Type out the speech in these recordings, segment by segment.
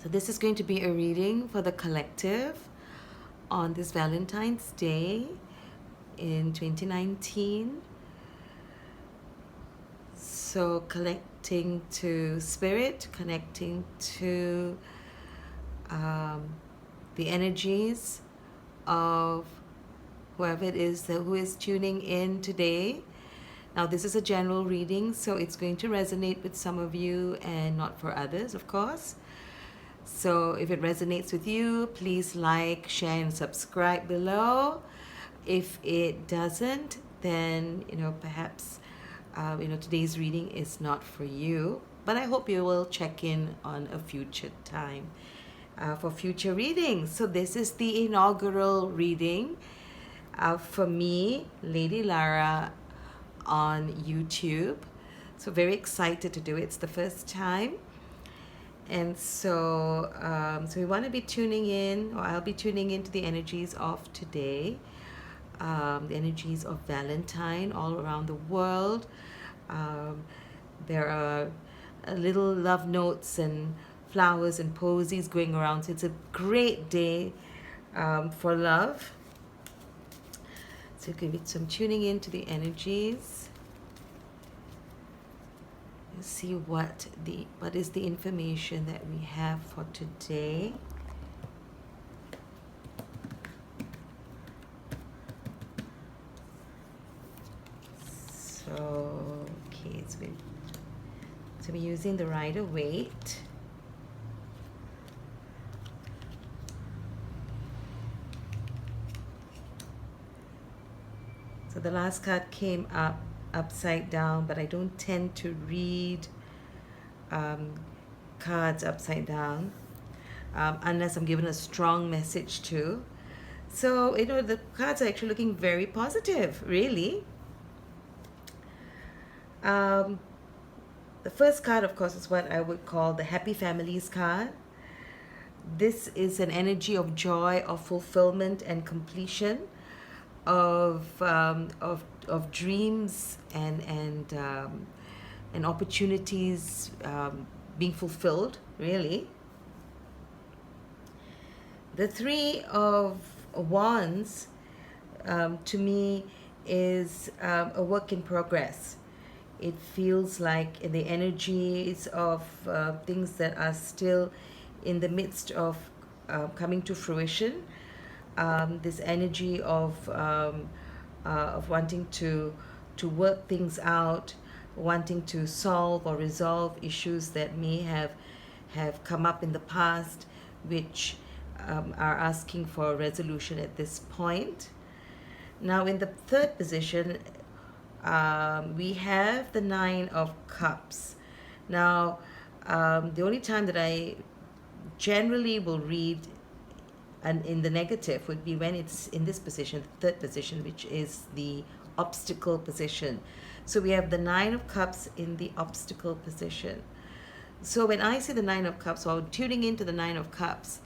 So this is going to be a reading for the collective on this Valentine's Day in 2019. So connecting to spirit, connecting to the energies of whoever it is who is tuning in today. Now, this is a general reading, so it's going to resonate with some of you and not for others, of course. So if it resonates with you, please like, share, and subscribe below. If it doesn't, then perhaps today's reading is not for you. But I hope you will check in on a future time for future readings. So this is the inaugural reading for me, Lady Lara, on YouTube. So very excited to do it. It's the first time. And so we want to be tuning in, or I'll be tuning into the energies of today, the energies of Valentine all around the world. There are little love notes and flowers and posies going around. So it's a great day for love. So give it some tuning into the energies. See what is the information that we have for today. So okay, so we're using the Rider-Waite. So the last card came up upside down, but I don't tend to read cards upside down unless I'm given a strong message to. So the cards are actually looking very positive, really. The first card, of course, is what I would call the Happy Families card. This is an energy of joy, of fulfillment and completion, of dreams and opportunities being fulfilled, really. The Three of Wands, to me, is a work in progress. It feels like in the energies of things that are still in the midst of coming to fruition. This energy of wanting to work things out, wanting to solve or resolve issues that may have come up in the past, which are asking for a resolution at this point. Now, in the third position, we have the Nine of Cups. Now, the only time that I generally will read and in the negative would be when it's in this position, the third position, which is the obstacle position. So we have the Nine of Cups in the obstacle position. So when I see the Nine of Cups, or tuning into the Nine of Cups,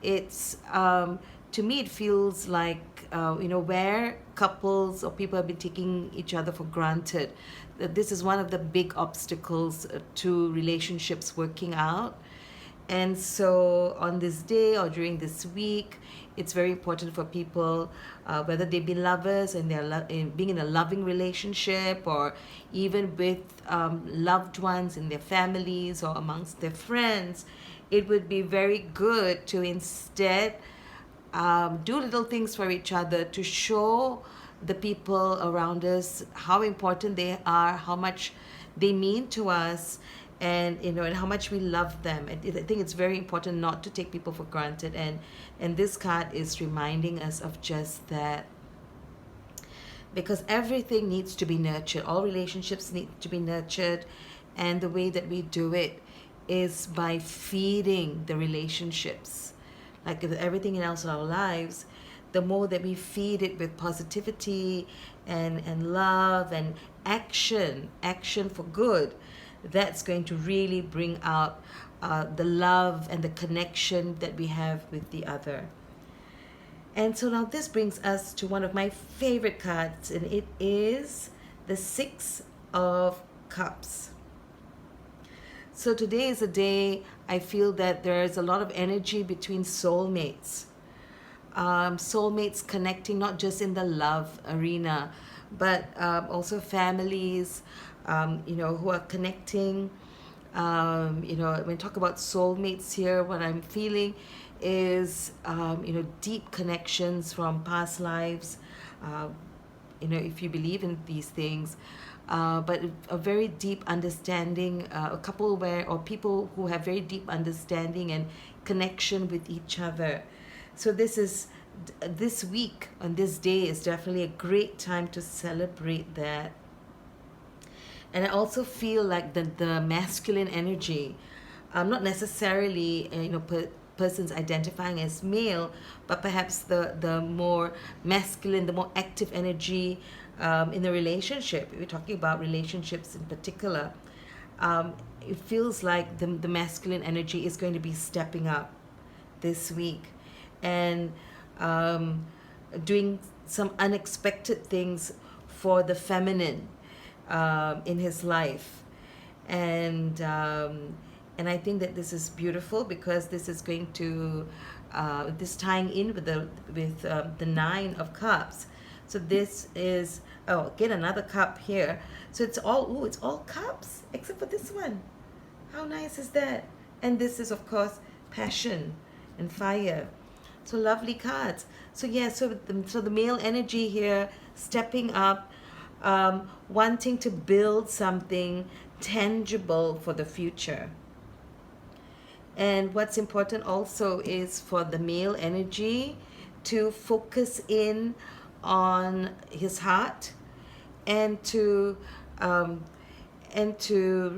it's to me it feels like where couples or people have been taking each other for granted. That this is one of the big obstacles to relationships working out. And so on this day or during this week, it's very important for people, whether they be lovers and they're being in a loving relationship, or even with loved ones in their families or amongst their friends, it would be very good to instead do little things for each other to show the people around us how important they are, how much they mean to us, and and how much we love them. I think it's very important not to take people for granted, and this card is reminding us of just that, because everything needs to be nurtured. All relationships need to be nurtured, and the way that we do it is by feeding the relationships. Like everything else in our lives, the more that we feed it with positivity and love and action for good, that's going to really bring out the love and the connection that we have with the other. And so now this brings us to one of my favorite cards, and it is the Six of Cups. So today is a day I feel that there's a lot of energy between soulmates. Soulmates connecting not just in the love arena, but also families, who are connecting. When we talk about soulmates here, what I'm feeling is, deep connections from past lives. Uh, if you believe in these things, but a very deep understanding, a couple where, or people who have very deep understanding and connection with each other. So this week on this day is definitely a great time to celebrate that. And I also feel like the masculine energy, not necessarily persons identifying as male, but perhaps the more masculine, the more active energy in the relationship. We're talking about relationships in particular. It feels like the masculine energy is going to be stepping up this week, and doing some unexpected things for the feminine in his life. And I think that this is beautiful, because this is going to this tying in with the Nine of Cups. So this is, get another cup here. So it's all cups except for this one. How nice is that? And this is, of course, passion and fire. So lovely cards. So yeah, so the male energy here, stepping up, wanting to build something tangible for the future. And what's important also is for the male energy to focus in on his heart, and to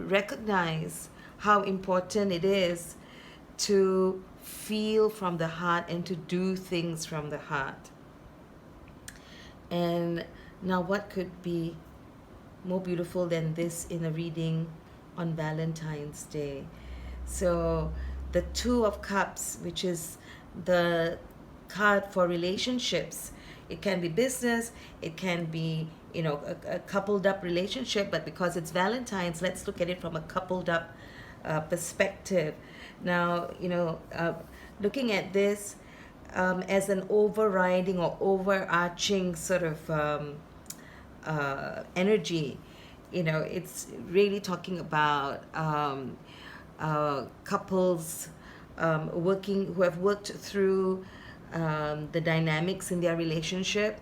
recognize how important it is to feel from the heart and to do things from the heart. And now, what could be more beautiful than this in a reading on Valentine's Day? So the Two of Cups, which is the card for relationships. It can be business, it can be, a coupled up relationship, but because it's Valentine's, let's look at it from a coupled up perspective. Now, looking at this as an overriding or overarching sort of energy, it's really talking about couples who have worked through the dynamics in their relationship,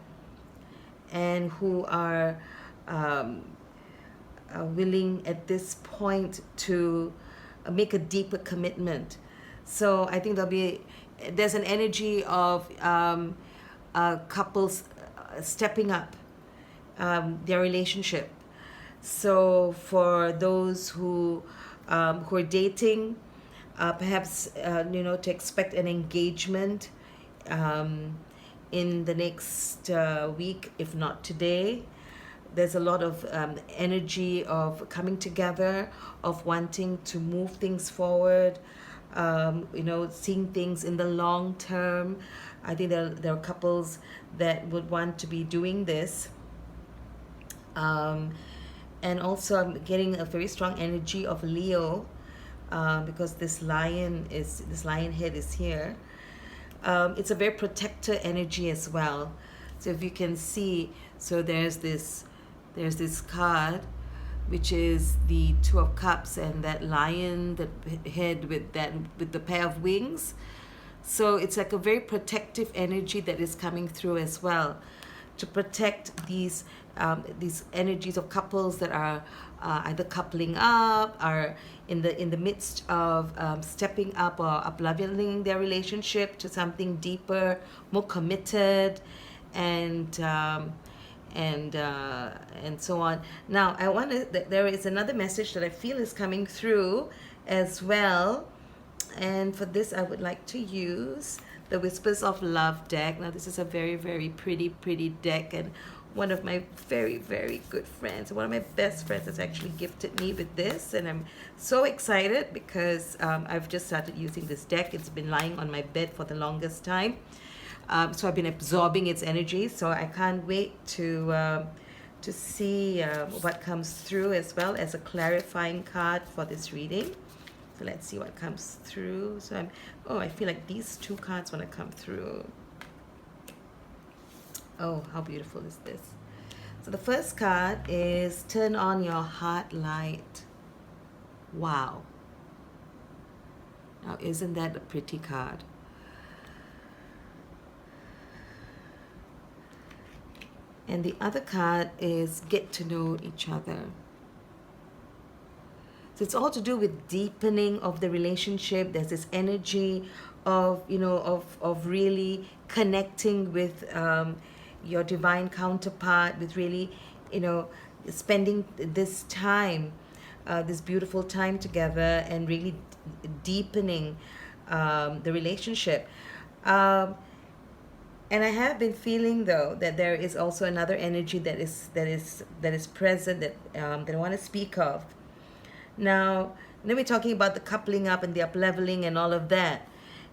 and who are willing at this point to make a deeper commitment. So I think there's an energy of couples stepping up their relationship. So for those who are dating, perhaps to expect an engagement in the next week, if not today. There's a lot of energy of coming together, of wanting to move things forward, seeing things in the long term. I think there are couples that would want to be doing this. And also I'm getting a very strong energy of Leo, because this lion head is here. It's a very protector energy as well. So if you can see, so there's this card, which is the Two of Cups, and that lion, that head with the pair of wings. So it's like a very protective energy that is coming through as well, to protect these energies of couples that are either coupling up, are in the midst of stepping up or up-leveling their relationship to something deeper, more committed, and so on. Now, there is another message that I feel is coming through as well. And for this, I would like to use the Whispers of Love deck. Now, this is a very, very pretty, pretty deck. And one of my very, very good friends, one of my best friends, has actually gifted me with this. And I'm so excited because I've just started using this deck. It's been lying on my bed for the longest time. So I've been absorbing its energy. So I can't wait to see what comes through, as well as a clarifying card for this reading. So let's see what comes through. So I feel like these two cards want to come through. Oh, how beautiful is this? So the first card is turn on your heart light. Wow. Now, isn't that a pretty card? And the other card is get to know each other. So it's all to do with deepening of the relationship. There's this energy of, of really connecting with your divine counterpart, with really, spending this time, this beautiful time together, and really deepening the relationship. And I have been feeling though that there is also another energy that is present that I want to speak of. Now we're talking about the coupling up and the up leveling and all of that.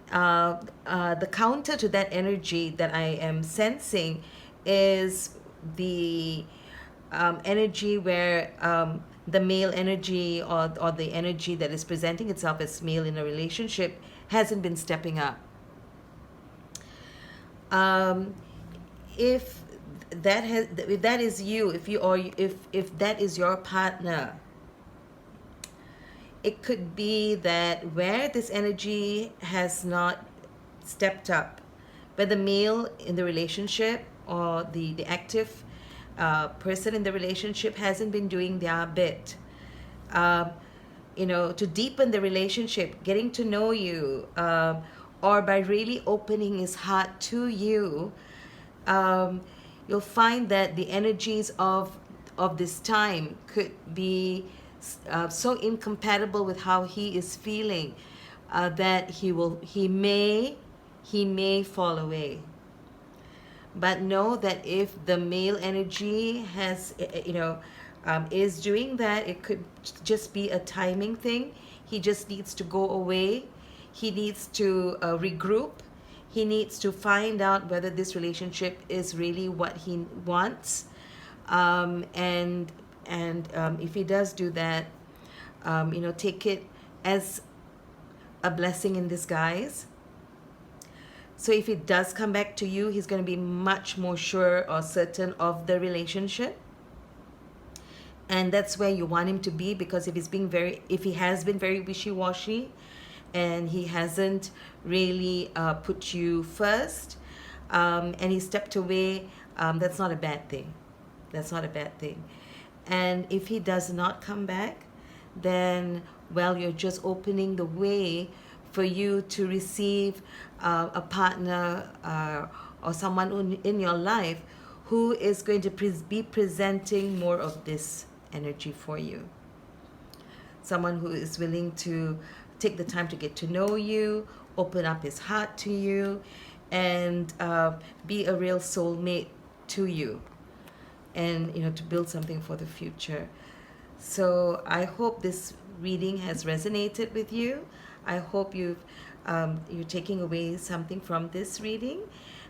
The counter to that energy that I am sensing is the energy where the male energy or the energy that is presenting itself as male in a relationship hasn't been stepping up. If that is you, if that is your partner, it could be that where this energy has not stepped up, but the male in the relationship or the active person in the relationship hasn't been doing their bit, to deepen the relationship, getting to know you, or by really opening his heart to you, you'll find that the energies of this time could be so incompatible with how he is feeling that he may fall away. But know that if the male energy has is doing that, it could just be a timing thing. He just needs to go away. He needs to regroup. He needs to find out whether this relationship is really what he wants, and if he does do that, take it as a blessing in disguise. So if it does come back to you, he's going to be much more sure or certain of the relationship. And that's where you want him to be, because if he has been very wishy-washy and he hasn't really put you first, and he stepped away, that's not a bad thing. That's not a bad thing. And if he does not come back, then, well, you're just opening the way for you to receive a partner or someone in your life who is going to be presenting more of this energy for you. Someone who is willing to take the time to get to know you, open up his heart to you, and be a real soulmate to you, and to build something for the future. So I hope this reading has resonated with you. I hope you're taking away something from this reading.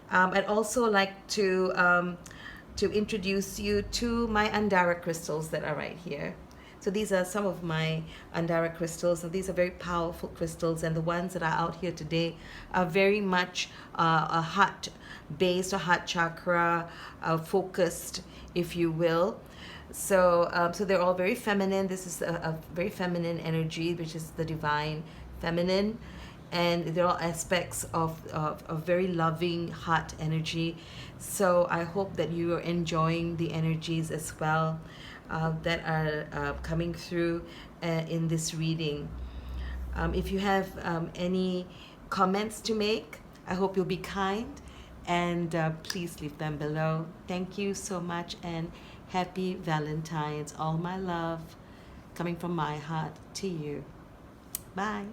I'd also like to introduce you to my Andara crystals that are right here. So these are some of my Andara crystals, and these are very powerful crystals, and the ones that are out here today are very much a heart-based or heart chakra focused, if you will. So they're all very feminine. This is a very feminine energy, which is the divine feminine, and they're all aspects of very loving heart energy. So I hope that you are enjoying the energies as well that are coming through in this reading. If you have any comments to make, I hope you'll be kind, and please leave them below. Thank you so much, and happy Valentine's. All my love coming from my heart to you. Bye.